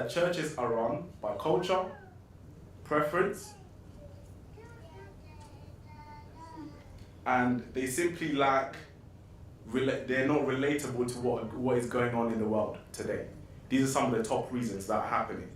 that churches are run by culture, preference, and they simply lack, they're not relatable to what is going on in the world today. These are some of the top reasons that are happening.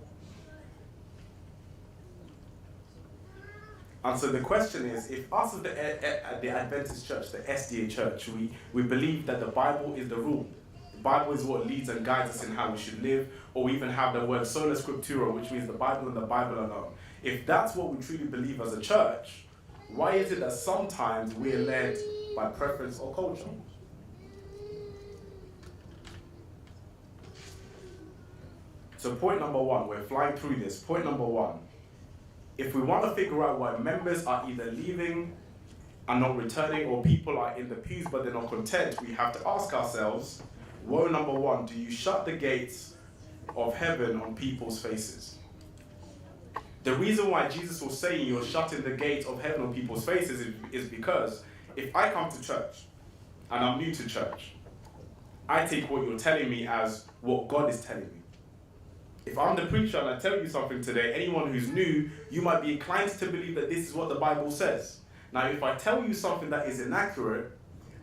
And so the question is, if us as the Adventist Church, the SDA Church, we believe that the Bible is the rule, the Bible is what leads and guides us in how we should live, or we even have the word sola scriptura, which means the Bible and the Bible alone. If that's what we truly believe as a church, why is it that sometimes we're led by preference or culture? So point number one, we're flying through this. Point number one, if we want to figure out why members are either leaving and not returning, or people are in the pews but they're not content, we have to ask ourselves, woe number one, do you shut the gates of heaven on people's faces? The reason why Jesus was saying you're shutting the gate of heaven on people's faces is because if I come to church and I'm new to church, I take what you're telling me as what God is telling me. If I'm the preacher and I tell you something today, anyone who's new, you might be inclined to believe that this is what the Bible says. Now, if I tell you something that is inaccurate,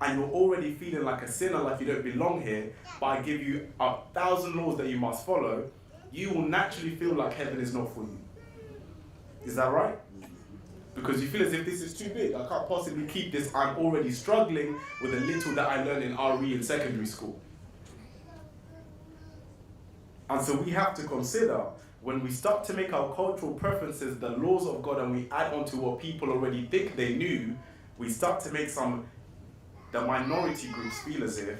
and you're already feeling like a sinner, like you don't belong here, but I give you 1,000 laws that you must follow, you will naturally feel like heaven is not for you. Is that right? Because you feel as if this is too big. I can't possibly keep this. I'm already struggling with the little that I learned in RE in secondary school. And so we have to consider, when we start to make our cultural preferences the laws of God and we add on to what people already think they knew, we start to make the minority groups feel as if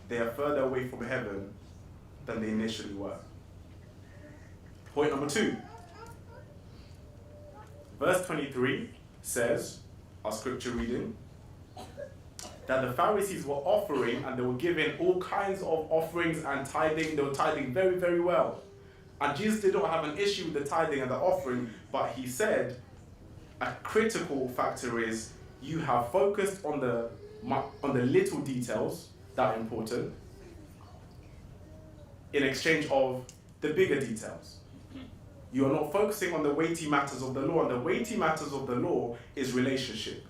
they are further away from heaven than they initially were. Point number two. Verse 23 says, our scripture reading, that the Pharisees were offering and they were giving all kinds of offerings and tithing. They were tithing very, very well. And Jesus did not have an issue with the tithing and the offering, but he said a critical factor is you have focused on the little details that are important in exchange of the bigger details. You are not focusing on the weighty matters of the law, and the weighty matters of the law is relationship.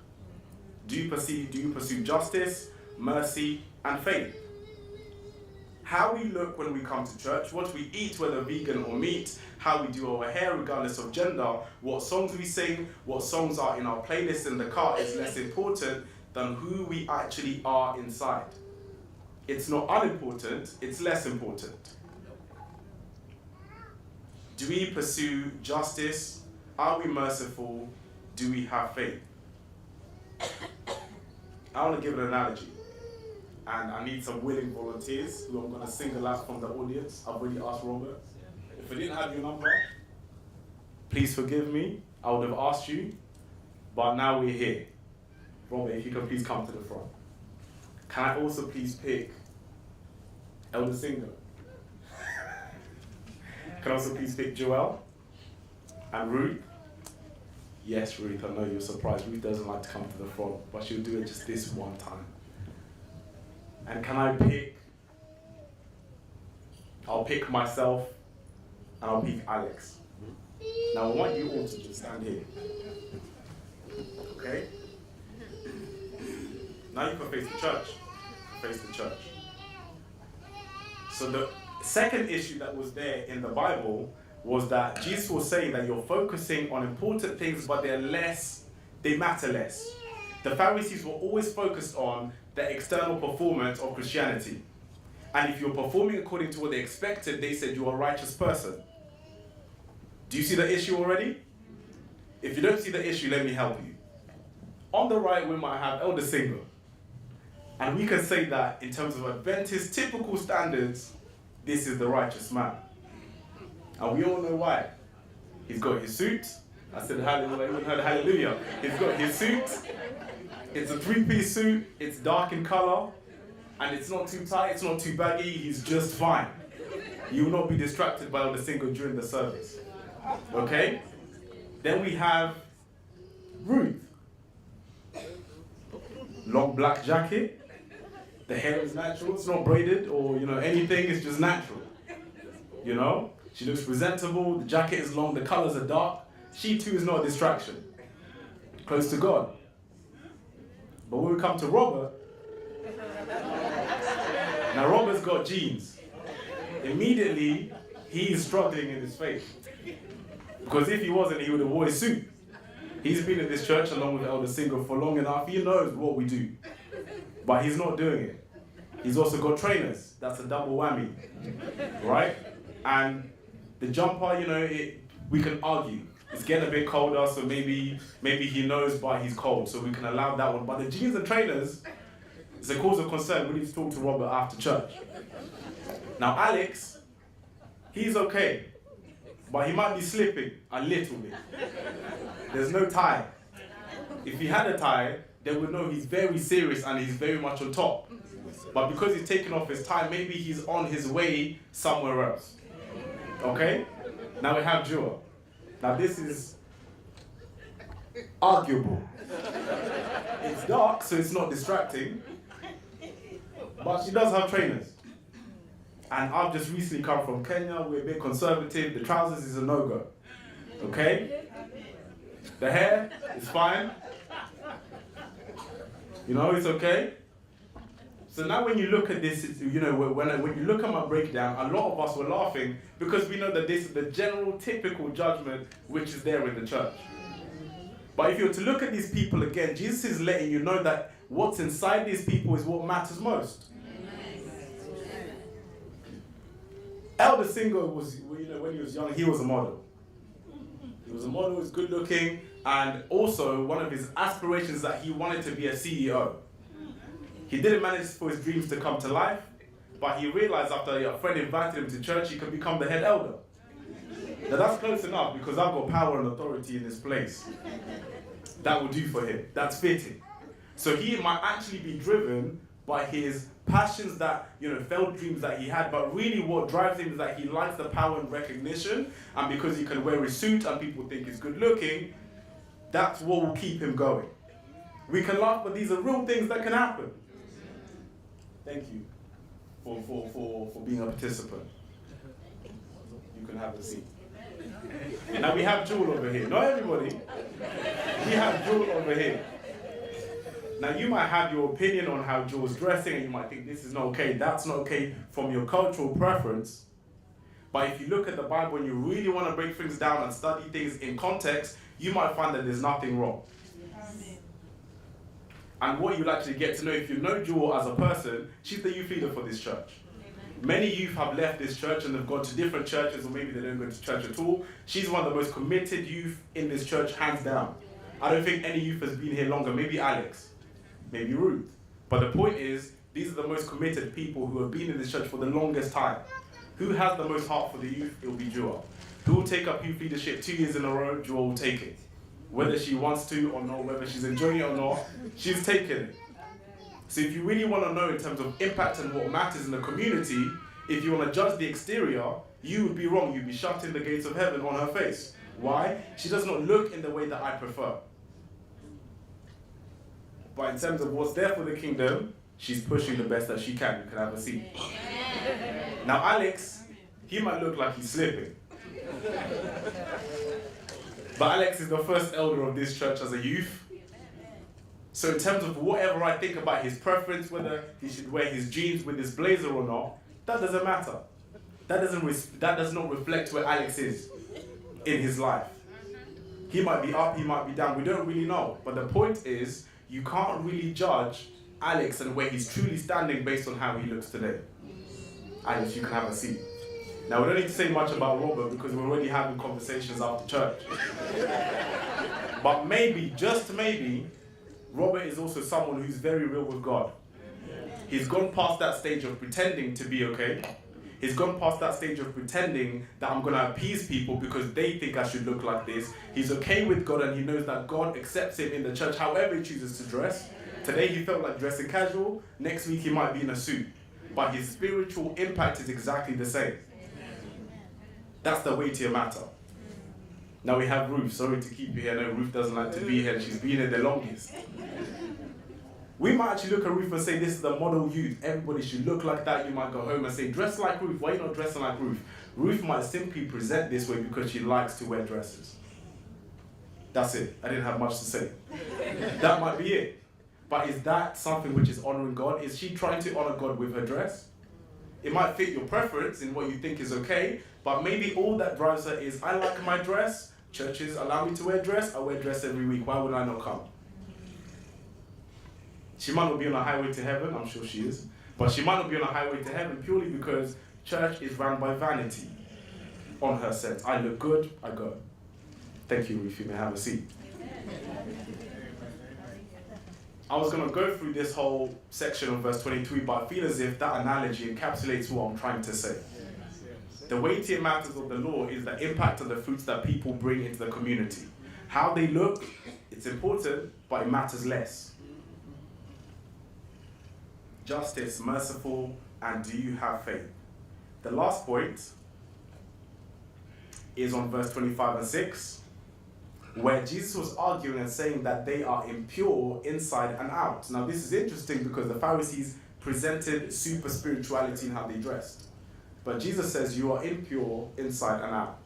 Do you pursue justice, mercy, and faith? How we look when we come to church, what we eat, whether vegan or meat, how we do our hair regardless of gender, what songs we sing, what songs are in our playlist in the car is less important than who we actually are inside. It's not unimportant, it's less important. Do we pursue justice? Are we merciful? Do we have faith? I want to give an analogy, and I need some willing volunteers who I'm going to single out from the audience. I've already asked Robert. If I didn't have your number, please forgive me. I would have asked you, but now we're here. Robert, if you can please come to the front. Can I also please pick Elder Singer? Can I also please pick Joelle and Ruth? Yes, Ruth, I know you're surprised. Ruth doesn't like to come to the front, but she'll do it just this one time. And can I pick? I'll pick myself, and I'll pick Alex. Now, I want you all to just stand here. Okay? Now you can face the church. Face the church. So the second issue that was there in the Bible was that Jesus was saying that you're focusing on important things, but they matter less. The Pharisees were always focused on the external performance of Christianity. And if you're performing according to what they expected, they said you're a righteous person. Do you see the issue already? If you don't see the issue, let me help you. On the right, we might have Elder Singer. And we can say that in terms of Adventist typical standards, this is the righteous man. And we all know why. He's got his suit. I said hallelujah, everyone heard hallelujah. He's got his suit. It's a three-piece suit. It's dark in color. And it's not too tight, it's not too baggy. He's just fine. You will not be distracted by the singer during the service. Okay? Then we have Ruth. Long black jacket. The hair is natural. It's not braided or anything. It's just natural. She looks presentable, the jacket is long, the colours are dark. She too is not a distraction. Close to God. But when we come to Robert, now Robert's got genes. Immediately, he is struggling in his faith. Because if he wasn't, he would have worn a suit. He's been in this church along with Elder Singer for long enough. He knows what we do. But he's not doing it. He's also got trainers. That's a double whammy. Right? And the jumper, we can argue. It's getting a bit colder, so maybe he knows why he's cold, so we can allow that one. But the jeans and trainers is a cause of concern. We need to talk to Robert after church. Now Alex, he's okay, but he might be slipping a little bit. There's no tie. If he had a tie, they would know he's very serious and he's very much on top. But because he's taken off his tie, maybe he's on his way somewhere else. Okay? Now we have Jewel. Now this is arguable. It's dark, so it's not distracting. But she does have trainers. And I've just recently come from Kenya. We're a bit conservative. The trousers is a no-go. Okay? The hair is fine. It's okay. So now when you look at this, when you look at my breakdown, a lot of us were laughing because we know that this is the general, typical judgment which is there in the church. But if you were to look at these people again, Jesus is letting you know that what's inside these people is what matters most. Elder Singer was, when he was young, he was a model. He was a model, he was good looking, and also one of his aspirations that he wanted to be a CEO. He didn't manage for his dreams to come to life, but he realized after a friend invited him to church, he could become the head elder. Now that's close enough because I've got power and authority in this place. That will do for him. That's fitting. So he might actually be driven by his passions that, failed dreams that he had, but really what drives him is that he likes the power and recognition, and because he can wear a suit and people think he's good looking, that's what will keep him going. We can laugh, but these are real things that can happen. Thank you for being a participant. You can have a seat. Now we have Jewel over here. Not everybody. We have Jewel over here. Now you might have your opinion on how Jewel's dressing and you might think this is not okay, that's not okay from your cultural preference. But if you look at the Bible and you really want to break things down and study things in context, you might find that there's nothing wrong. And what you'll actually get to know, if you know Jewel as a person, she's the youth leader for this church. Many youth have left this church and have gone to different churches, or maybe they don't go to church at all. She's one of the most committed youth in this church, hands down. I don't think any youth has been here longer. Maybe Alex, maybe Ruth. But the point is, these are the most committed people who have been in this church for the longest time. Who has the most heart for the youth? It will be Jewel. Who will take up youth leadership 2 years in a row? Jewel will take it. Whether she wants to or not, whether she's enjoying it or not, she's taking it. So if you really want to know in terms of impact and what matters in the community, if you want to judge the exterior, you would be wrong. You'd be shutting the gates of heaven on her face. Why? She does not look in the way that I prefer. But in terms of what's there for the kingdom, she's pushing the best that she can. You can have a seat. Now Alex, he might look like he's slipping. But Alex is the first elder of this church as a youth. So in terms of whatever I think about his preference, whether he should wear his jeans with his blazer or not, that doesn't matter. That does not reflect where Alex is in his life. He might be up, he might be down, we don't really know. But the point is, you can't really judge Alex and where he's truly standing based on how he looks today. Alex, you can have a seat. Now, we don't need to say much about Robert because we're already having conversations after church. But maybe, just maybe, Robert is also someone who's very real with God. He's gone past that stage of pretending to be okay. He's gone past that stage of pretending that I'm going to appease people because they think I should look like this. He's okay with God and he knows that God accepts him in the church however he chooses to dress. Today he felt like dressing casual. Next week he might be in a suit. But his spiritual impact is exactly the same. That's the weightier matter. Now we have Ruth. Sorry to keep you here. No, Ruth doesn't like to be here. She's been here the longest. We might actually look at Ruth and say, this is the model youth. Everybody should look like that. You might go home and say, dress like Ruth. Why are you not dressing like Ruth? Ruth might simply present this way because she likes to wear dresses. That's it. I didn't have much to say. That might be it. But is that something which is honoring God? Is she trying to honor God with her dress? It might fit your preference in what you think is okay, but maybe all that drives her is, I like my dress, churches allow me to wear dress, I wear dress every week, why would I not come? She might not be on a highway to heaven, I'm sure she is, but she might not be on a highway to heaven purely because church is run by vanity on her sense. I look good, I go. Thank you, Ruth, you may have a seat. I was going to go through this whole section of verse 23, but I feel as if that analogy encapsulates what I'm trying to say. The weightier matters of the law is the impact of the fruits that people bring into the community. How they look, it's important, but it matters less. Justice, merciful, and do you have faith? The last point is on verse 25 and 6. Where Jesus was arguing and saying that they are impure inside and out. Now this is interesting because the Pharisees presented super spirituality in how they dressed. But Jesus says you are impure inside and out.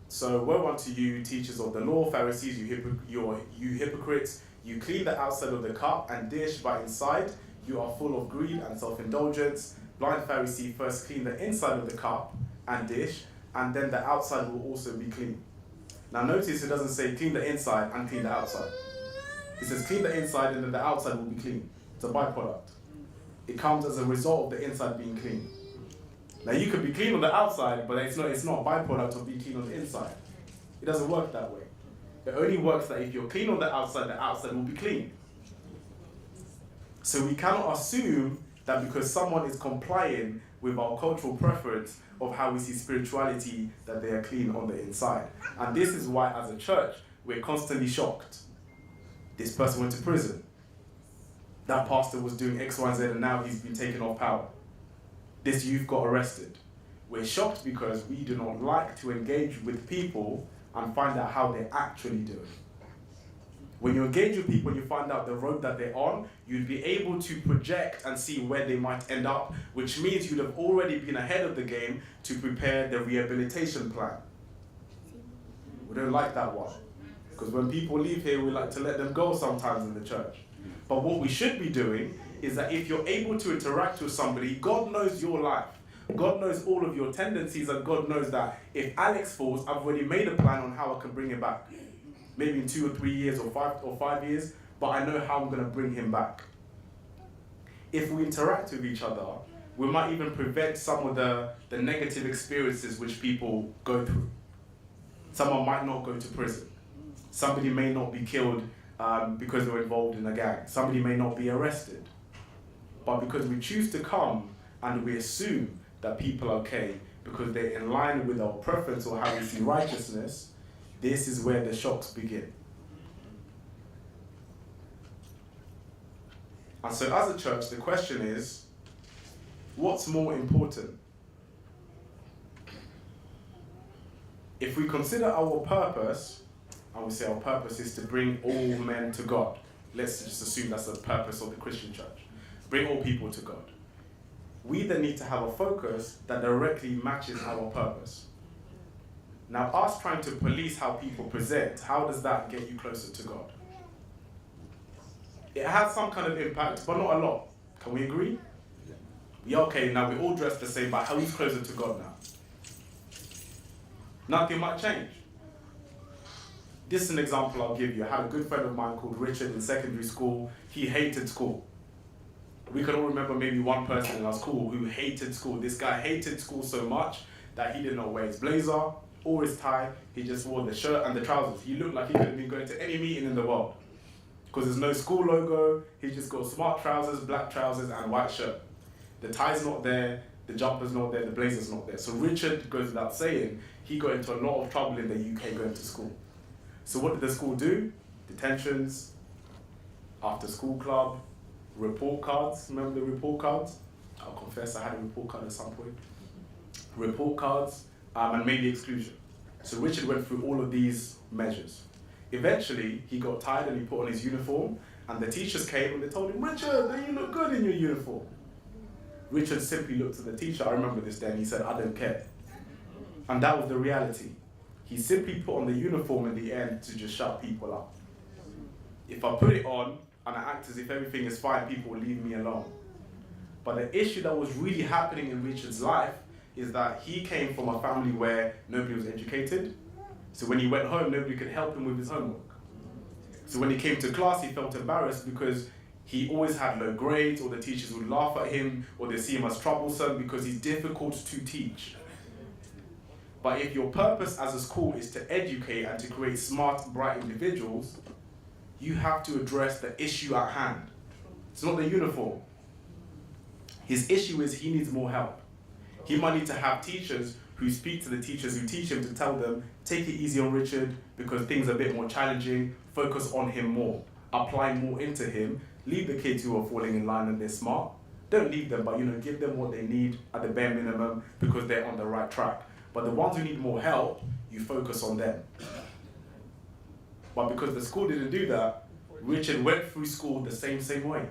So woe unto you, teachers of the law, Pharisees, you hypocrites, you clean the outside of the cup and dish, but inside you are full of greed and self-indulgence. Blind Pharisee, first clean the inside of the cup and dish, and then the outside will also be clean. Now notice it doesn't say clean the inside and clean the outside. It says clean the inside and then the outside will be clean. It's a byproduct. It comes as a result of the inside being clean. Now you could be clean on the outside, but it's not a byproduct of being clean on the inside. It doesn't work that way. It only works that if you're clean on the outside will be clean. So we cannot assume that because someone is complying with our cultural preference of how we see spirituality, that they are clean on the inside. And this is why, as a church, we're constantly shocked. This person went to prison. That pastor was doing X, Y, Z, and now he's been taken off power. This youth got arrested. We're shocked because we do not like to engage with people and find out how they're actually doing. When you engage with people and you find out the road that they're on, you'd be able to project and see where they might end up, which means you'd have already been ahead of the game to prepare the rehabilitation plan. We don't like that one, because when people leave here, we like to let them go sometimes in the church. But what we should be doing is that if you're able to interact with somebody, God knows your life. God knows all of your tendencies, and God knows that if Alex falls, I've already made a plan on how I can bring him back. Maybe in 2 or 3 years or 5 years, but I know how I'm going to bring him back. If we interact with each other, we might even prevent some of the negative experiences which people go through. Someone might not go to prison. Somebody may not be killed because they're involved in a gang. Somebody may not be arrested. But because we choose to come and we assume that people are okay because they're in line with our preference or how we see righteousness, this is where the shocks begin. And so as a church, the question is, what's more important? If we consider our purpose, I would say our purpose is to bring all men to God. Let's just assume that's the purpose of the Christian church. Bring all people to God. We then need to have a focus that directly matches our purpose. Now, us trying to police how people present, how does that get you closer to God? It has some kind of impact, but not a lot. Can we agree? Yeah, okay, now we all dress the same, but who's closer to God now? Nothing might change. This is an example I'll give you. I had a good friend of mine called Richard in secondary school. He hated school. We can all remember maybe one person in our school who hated school. This guy hated school so much that he did not wear his blazer or his tie. He just wore the shirt and the trousers. He looked like he could have been going to any meeting in the world. Because there's no school logo, he just got smart trousers, black trousers, and a white shirt. The tie's not there, the jumper's not there, the blazer's not there. So Richard, goes without saying, he got into a lot of trouble in the UK going to school. So what did the school do? Detentions, after school club, report cards. Remember the report cards? I'll confess I had a report card at some point. Report cards, and maybe exclusion. So Richard went through all of these measures. Eventually, he got tired and he put on his uniform, and the teachers came and they told him, Richard, you look good in your uniform. Richard simply looked at the teacher, I remember this day, and he said, I don't care. And that was the reality. He simply put on the uniform in the end to just shut people up. If I put it on and I act as if everything is fine, people will leave me alone. But the issue that was really happening in Richard's life is that he came from a family where nobody was educated. So when he went home, nobody could help him with his homework. So when he came to class, he felt embarrassed because he always had low grades, or the teachers would laugh at him, or they see him as troublesome because he's difficult to teach. But if your purpose as a school is to educate and to create smart, bright individuals, you have to address the issue at hand. It's not the uniform. His issue is he needs more help. He might need to have teachers who speak to the teachers who teach him to tell them, take it easy on Richard because things are a bit more challenging, focus on him more, apply more into him, leave the kids who are falling in line and they're smart. Don't leave them, but give them what they need at the bare minimum because they're on the right track. But the ones who need more help, you focus on them. But because the school didn't do that, Richard went through school the same way.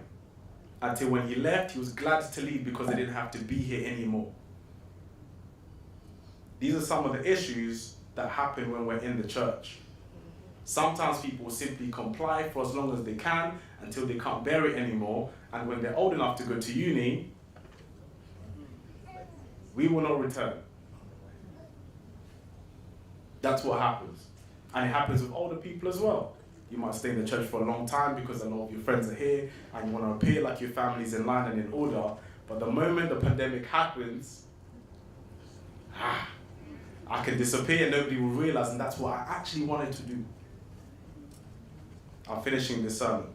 Until when he left, he was glad to leave because they didn't have to be here anymore. These are some of the issues that happen when we're in the church. Sometimes people simply comply for as long as they can until they can't bear it anymore, and when they're old enough to go to uni, we will not return. That's what happens. And it happens with older people as well. You might stay in the church for a long time because a lot of your friends are here and you want to appear like your family's in line and in order, but the moment the pandemic happens, I can disappear and nobody will realize, and that's what I actually wanted to do. I'm finishing this sermon.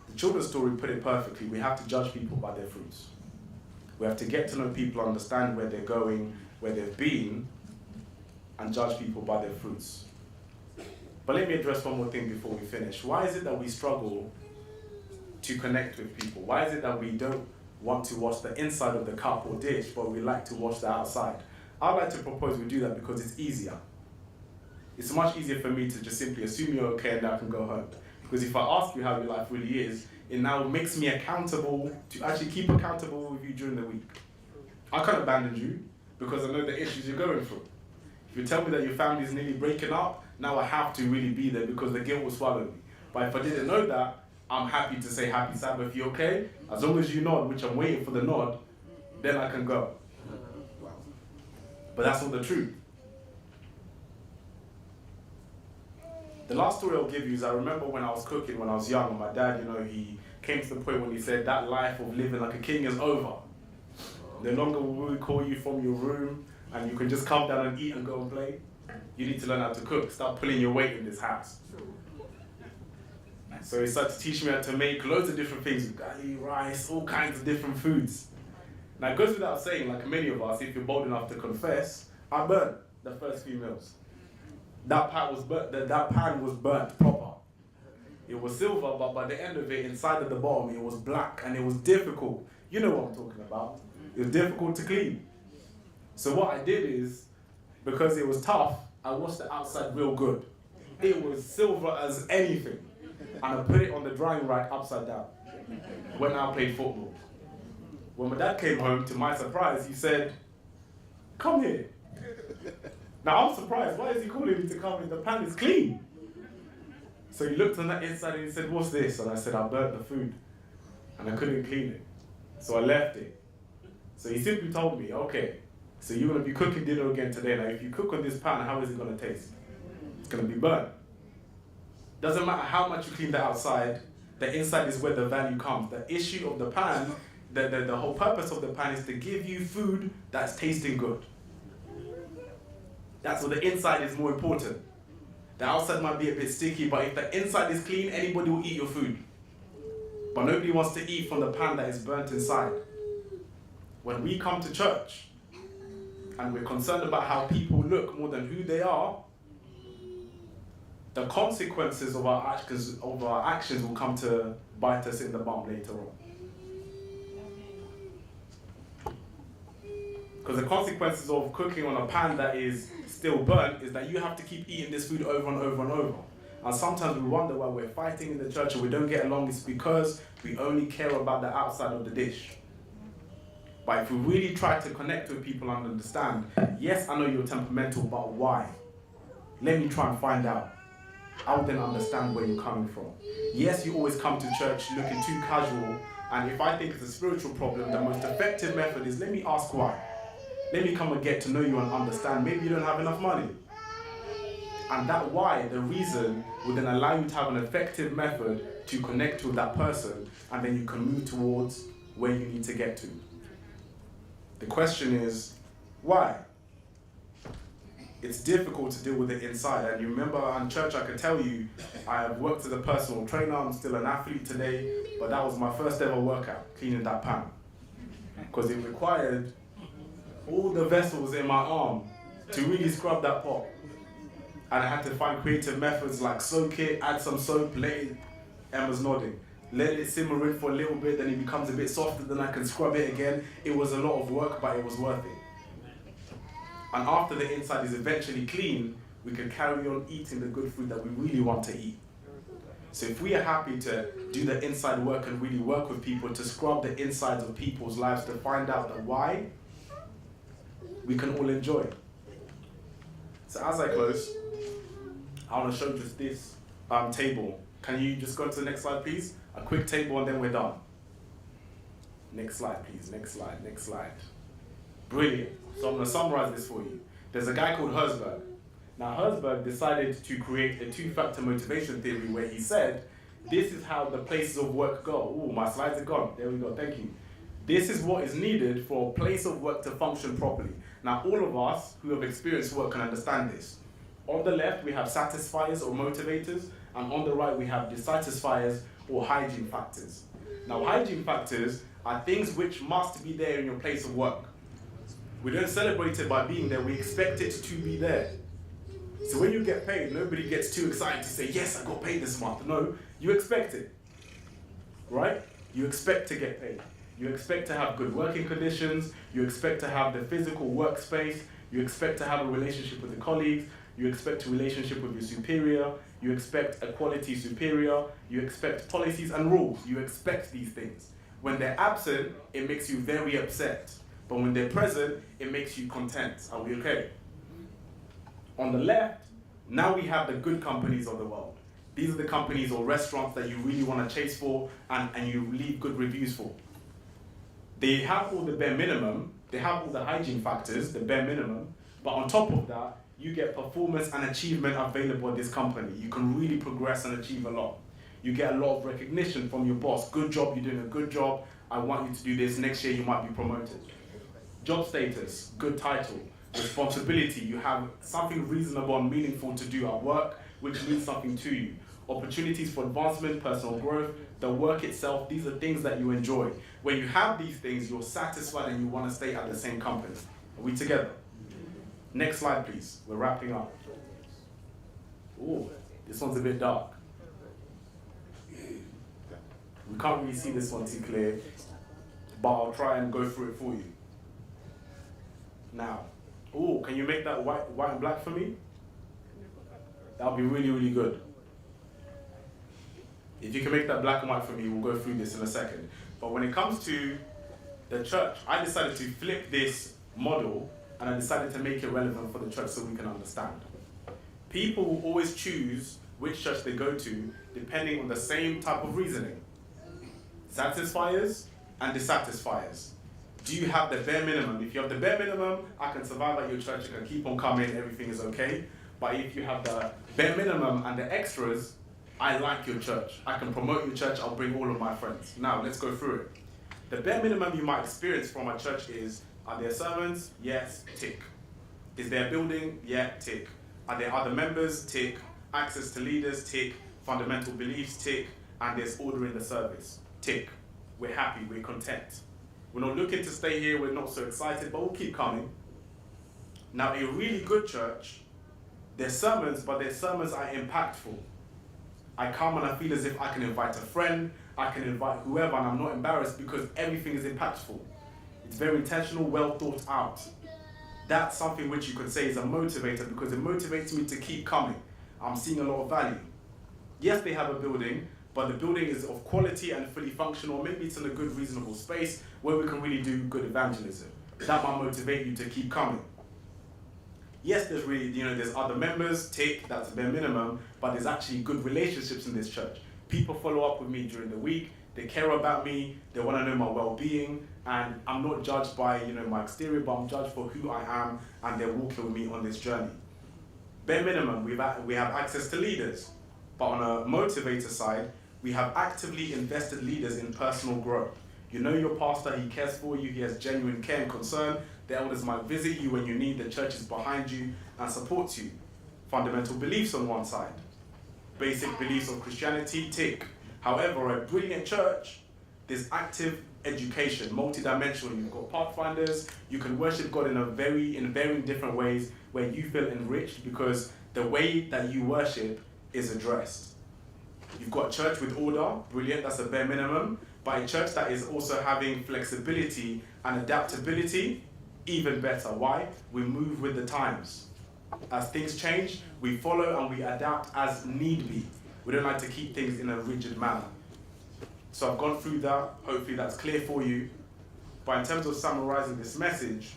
The children's story put it perfectly. We have to judge people by their fruits. We have to get to know people, understand where they're going, where they've been, and judge people by their fruits. But let me address one more thing before we finish. Why is it that we struggle to connect with people? Why is it that we don't want to wash the inside of the cup or dish, but we like to wash the outside? I'd like to propose we do that because it's easier. It's much easier for me to just simply assume you're okay and I can go home. Because if I ask you how your life really is, it now makes me accountable to actually keep accountable with you during the week. I can't abandon you because I know the issues you're going through. If you tell me that your family is nearly breaking up, now I have to really be there because the guilt will swallow me. But if I didn't know that, I'm happy to say happy Sabbath, you okay? As long as you nod, which I'm waiting for the nod, then I can go. But that's not the truth. The last story I'll give you is I remember when I was cooking when I was young, and my dad, he came to the point when he said that life of living like a king is over. No longer will we call you from your room and you can just come down and eat and go and play. You need to learn how to cook. Start pulling your weight in this house. So he started to teach me how to make loads of different things, ugali, rice, all kinds of different foods. Now it goes without saying, like many of us, if you're bold enough to confess, I burnt the first few meals. That pan was burnt proper. It was silver, but by the end of it, inside of the bottom, it was black and it was difficult. You know what I'm talking about. It was difficult to clean. So what I did is, because it was tough, I washed the outside real good. It was silver as anything. And I put it on the drying rack upside down when I played football. When my dad came home, to my surprise, he said, "Come here." Now I'm surprised, why is he calling me to come in? The pan is clean. So he looked on that inside and he said, "What's this?" And I said, "I burnt the food and I couldn't clean it. So I left it." So he simply told me, "Okay, so you're going to be cooking dinner again today. Now if you cook on this pan, how is it going to taste? It's going to be burnt. Doesn't matter how much you clean the outside, the inside is where the value comes. The issue of the pan, the whole purpose of the pan is to give you food that's tasting good. That's what the inside is more important. The outside might be a bit sticky, but if the inside is clean, anybody will eat your food. But nobody wants to eat from the pan that is burnt inside. When we come to church and we're concerned about how people look more than who they are, the consequences of our actions will come to bite us in the bum later on. Because the consequences of cooking on a pan that is still burnt is that you have to keep eating this food over and over and over. And sometimes we wonder why we're fighting in the church and we don't get along. It's because We only care about the outside of the dish. But if we really try to connect with people and understand, yes, I know you're temperamental, but why? Let me try and find out. I will then understand where you're coming from. Yes, you always come to church looking too casual, and if I think it's a spiritual problem, the most effective method is let me ask why. Let me come and get to know you and understand. Maybe you don't have enough money. And that why, the reason, will then allow you to have an effective method to connect with that person, and then you can move towards where you need to get to. The question is, why? It's difficult to deal with it inside. And you remember in church, I could tell you, I have worked as a personal trainer, I'm still an athlete today, but that was my first ever workout, cleaning that pan. Because it required all the vessels in my arm to really scrub that pot. And I had to find creative methods like soak it, add some soap, let it, Emma's nodding. Let it simmer in for a little bit, then it becomes a bit softer, then I can scrub it again. It was a lot of work, but it was worth it. And after the inside is eventually clean, we can carry on eating the good food that we really want to eat. So if we are happy to do the inside work and really work with people to scrub the insides of people's lives to find out the why, we can all enjoy. So as I close, I want to show just this table. Can you just go to the next slide, please? A quick table and then we're done. Next slide, please. Next slide, next slide. Brilliant. So I'm going to summarize this for you. There's a guy called Herzberg. Now Herzberg decided to create a two-factor motivation theory where he said, this is how the places of work go. Oh, my slides are gone. There we go, thank you. This is what is needed for a place of work to function properly. Now all of us who have experienced work can understand this. On the left we have satisfiers or motivators, and on the right we have dissatisfiers or hygiene factors. Now hygiene factors are things which must be there in your place of work. We don't celebrate it by being there, we expect it to be there. So when you get paid, nobody gets too excited to say, yes, I got paid this month. No, you expect it, right? You expect to get paid. You expect to have good working conditions, you expect to have the physical workspace, you expect to have a relationship with the colleagues, you expect a relationship with your superior, you expect a quality superior, you expect policies and rules, you expect these things. When they're absent, it makes you very upset. But when they're present, it makes you content. Are we okay? On the left, now we have the good companies of the world. These are the companies or restaurants that you really want to chase for and you leave good reviews for. They have all the bare minimum, they have all the hygiene factors, the bare minimum, but on top of that, you get performance and achievement available at this company. You can really progress and achieve a lot. You get a lot of recognition from your boss. Good job, you're doing a good job. I want you to do this. Next year, you might be promoted. Job status, good title. Responsibility, you have something reasonable and meaningful to do at work, which means something to you. Opportunities for advancement, personal growth, the work itself, these are things that you enjoy. When you have these things, you're satisfied and you want to stay at the same company. Are we together? Next slide, please. We're wrapping up. Oh, this one's a bit dark. We can't really see this one too clear, but I'll try and go through it for you. Now, oh, can you make that white and black for me? That'll be really, really good. If you can make that black and white for me, we'll go through this in a second. But when it comes to the church, I decided to flip this model and I decided to make it relevant for the church so we can understand. People will always choose which church they go to depending on the same type of reasoning. Satisfiers and dissatisfiers. Do you have the bare minimum? If you have the bare minimum, I can survive at your church, I can keep on coming, everything is okay. But if you have the bare minimum and the extras, I like your church. I can promote your church, I'll bring all of my friends. Now, let's go through it. The bare minimum you might experience from a church is, are there sermons? Yes, tick. Is there a building? Yeah, tick. Are there other members? Tick. Access to leaders? Tick. Fundamental beliefs? Tick. And there's order in the service? Tick. We're happy, we're content. We're not looking to stay here, we're not so excited, but we'll keep coming. Now, a really good church, their sermons, but their sermons are impactful. I come and I feel as if I can invite a friend, I can invite whoever, and I'm not embarrassed because everything is impactful. It's very intentional, well thought out. That's something which you could say is a motivator because it motivates me to keep coming. I'm seeing a lot of value. Yes, they have a building, but the building is of quality and fully functional, maybe it's in a good, reasonable space where we can really do good evangelism. That might motivate you to keep coming. Yes, there's really, there's other members, tick, that's bare minimum, but there's actually good relationships in this church. People follow up with me during the week, they care about me, they want to know my well-being, and I'm not judged by, my exterior, but I'm judged for who I am, and they're walking with me on this journey. Bare minimum, we have access to leaders, but on a motivator side, we have actively invested leaders in personal growth. You know your pastor, he cares for you, he has genuine care and concern. The elders might visit you when you need, the church is behind you and supports you. Fundamental beliefs on one side. Basic beliefs of Christianity, tick. However, a brilliant church, there's active education, multidimensional. You've got pathfinders, you can worship God in varying different ways where you feel enriched because the way that you worship is addressed. You've got a church with order, brilliant, that's a bare minimum, but a church that is also having flexibility and adaptability, even better. Why? We move with the times. As things change, we follow and we adapt as need be. We don't like to keep things in a rigid manner. So I've gone through that, hopefully that's clear for you. But in terms of summarizing this message,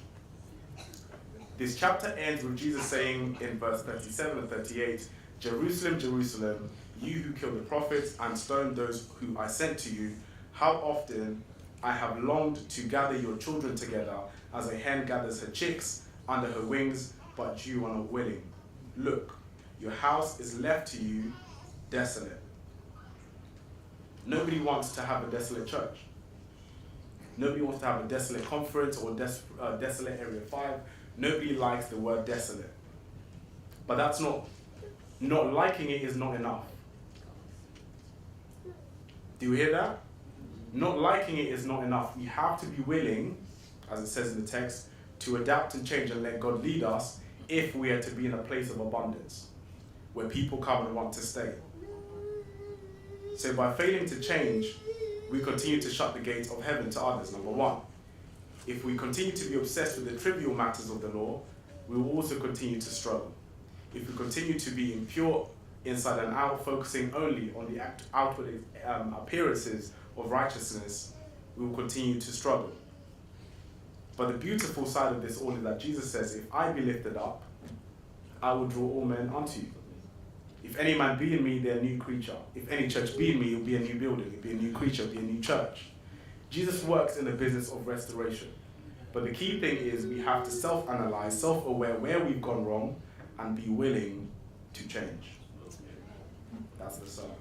this chapter ends with Jesus saying in verse 37 and 38, Jerusalem, Jerusalem, you who kill the prophets and stone those who I sent to you, how often I have longed to gather your children together as a hen gathers her chicks under her wings, but you are not willing. Look, your house is left to you desolate. Nobody wants to have a desolate church. Nobody wants to have a desolate conference or desolate Area 5. Nobody likes the word desolate. But that's not liking it is not enough. Do you hear that? Not liking it is not enough. We have to be willing, as it says in the text, to adapt and change and let God lead us if we are to be in a place of abundance, where people come and want to stay. So by failing to change, we continue to shut the gates of heaven to others, number one. If we continue to be obsessed with the trivial matters of the law, we will also continue to struggle. If we continue to be impure inside and out, focusing only on the outward appearances of righteousness, we will continue to struggle. But the beautiful side of this all is that Jesus says, if I be lifted up, I will draw all men unto you. If any man be in me, they're a new creature. If any church be in me, it'll be a new building, it'll be a new creature, it'll be a new church. Jesus works in the business of restoration. But the key thing is we have to self-analyze, self-aware where we've gone wrong, and be willing to change. That's the sermon.